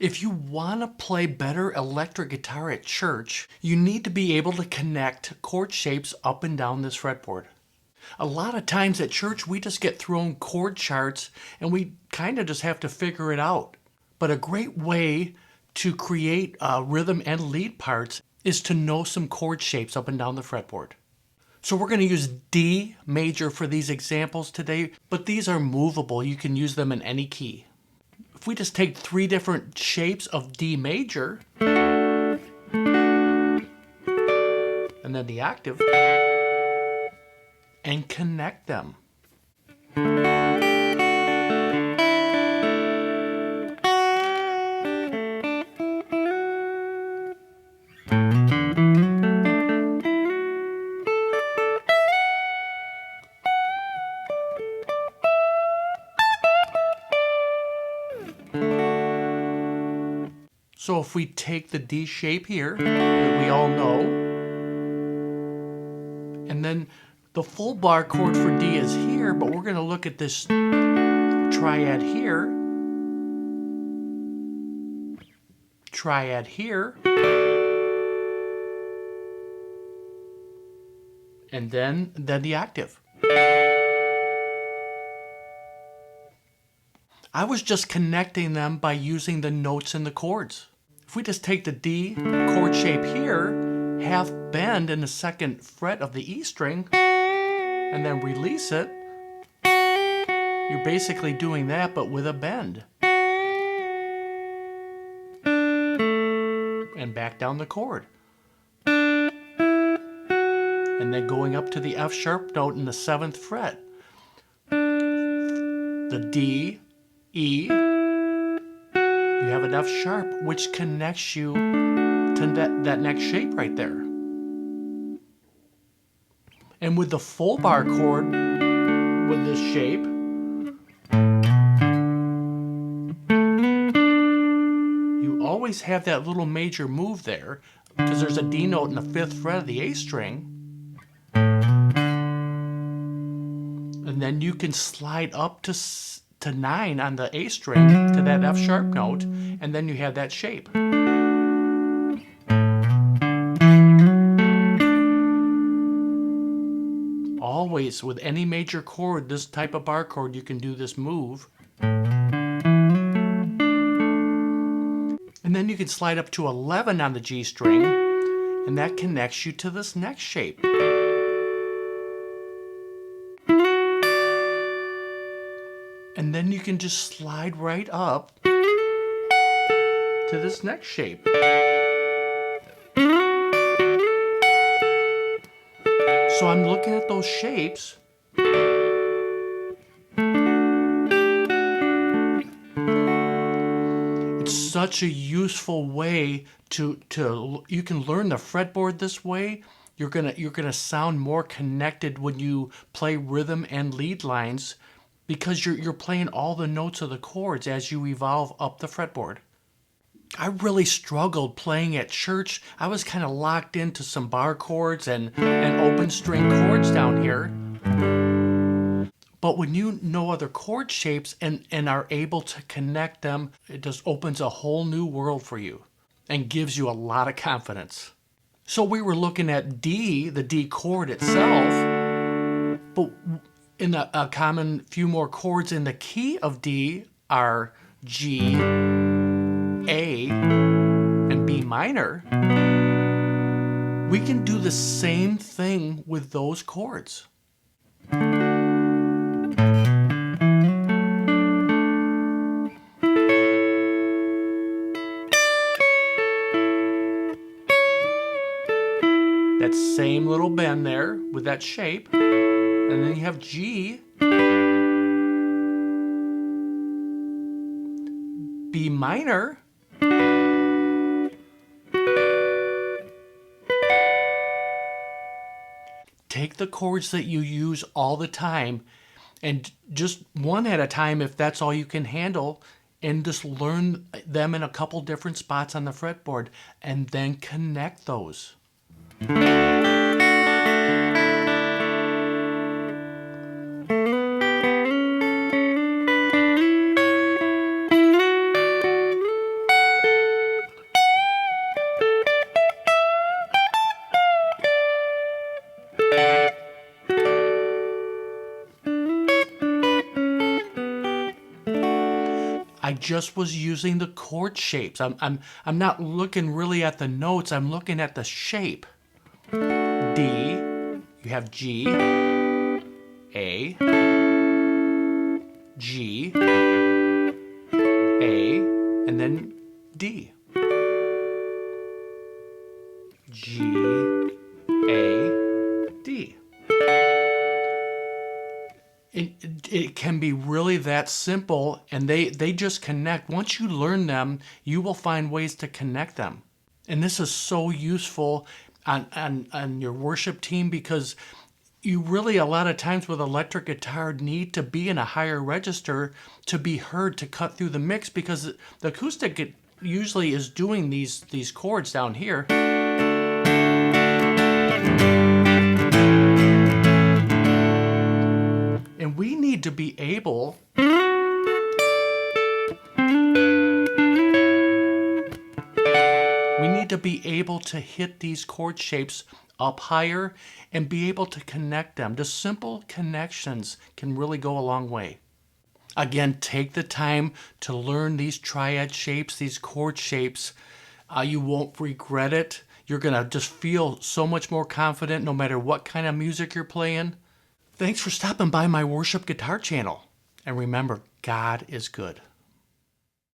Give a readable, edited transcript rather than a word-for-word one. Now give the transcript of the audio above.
If you want to play better electric guitar at church, you need to be able to connect chord shapes up and down this fretboard. A lot of times at church, we just get thrown chord charts and we kind of just have to figure it out. But a great way to create rhythm and lead parts is to know some chord shapes up and down the fretboard. So we're going to use D major for these examples today, but these are movable. You can use them in any key. If we just take 3 different shapes of D major, and then the octave, and connect them. So if we take the D shape here, that we all know, and then the full bar chord for D is here, but we're going to look at this triad here, triad here, and then the octave. I was just connecting them by using the notes in the chords. If we just take the D chord shape here, half bend in the 2nd fret of the E string, and then release it, you're basically doing that but with a bend. And back down the chord. And then going up to the F sharp note in the 7th fret. The D, E, you have an F sharp, which connects you to that next shape right there. And with the full bar chord, with this shape, you always have that little major move there, because there's a D note in the 5th fret of the A string. And then you can slide up to 9 on the A string to that F sharp note, and then you have that shape. Always, with any major chord, this type of bar chord, you can do this move. And then you can slide up to 11 on the G string, and that connects you to this next shape. And then you can just slide right up to this next shape. So I'm looking at those shapes. It's such a useful way to you can learn the fretboard this way. You're gonna sound more connected when you play rhythm and lead lines, because you're playing all the notes of the chords as you evolve up the fretboard. I really struggled playing at church. I was kind of locked into some bar chords and open string chords down here. But when you know other chord shapes and are able to connect them, it just opens a whole new world for you and gives you a lot of confidence. So we were looking at D, the D chord itself, but in a common few more chords in the key of D are G, A, and B minor. We can do the same thing with those chords. That same little bend there with that shape. And then you have G, B minor, take the chords that you use all the time and just one at a time, if that's all you can handle, and just learn them in a couple different spots on the fretboard and then connect those. just was using the chord shapes. I'm not looking really at the notes. I'm looking at the shape. D, you have G, A, G, A, and then D. G, A, D. It can be really that simple, and they just connect. Once you learn them, you will find ways to connect them. And this is so useful on your worship team, because you really, a lot of times with electric guitar, need to be in a higher register to be heard, to cut through the mix, because the acoustic usually is doing these chords down here. And we need to be able to hit these chord shapes up higher and be able to connect them. Just simple connections can really go a long way. Again, take the time to learn these triad shapes, these chord shapes. You won't regret it. You're going to just feel so much more confident no matter what kind of music you're playing. Thanks for stopping by my worship guitar channel. And remember, God is good.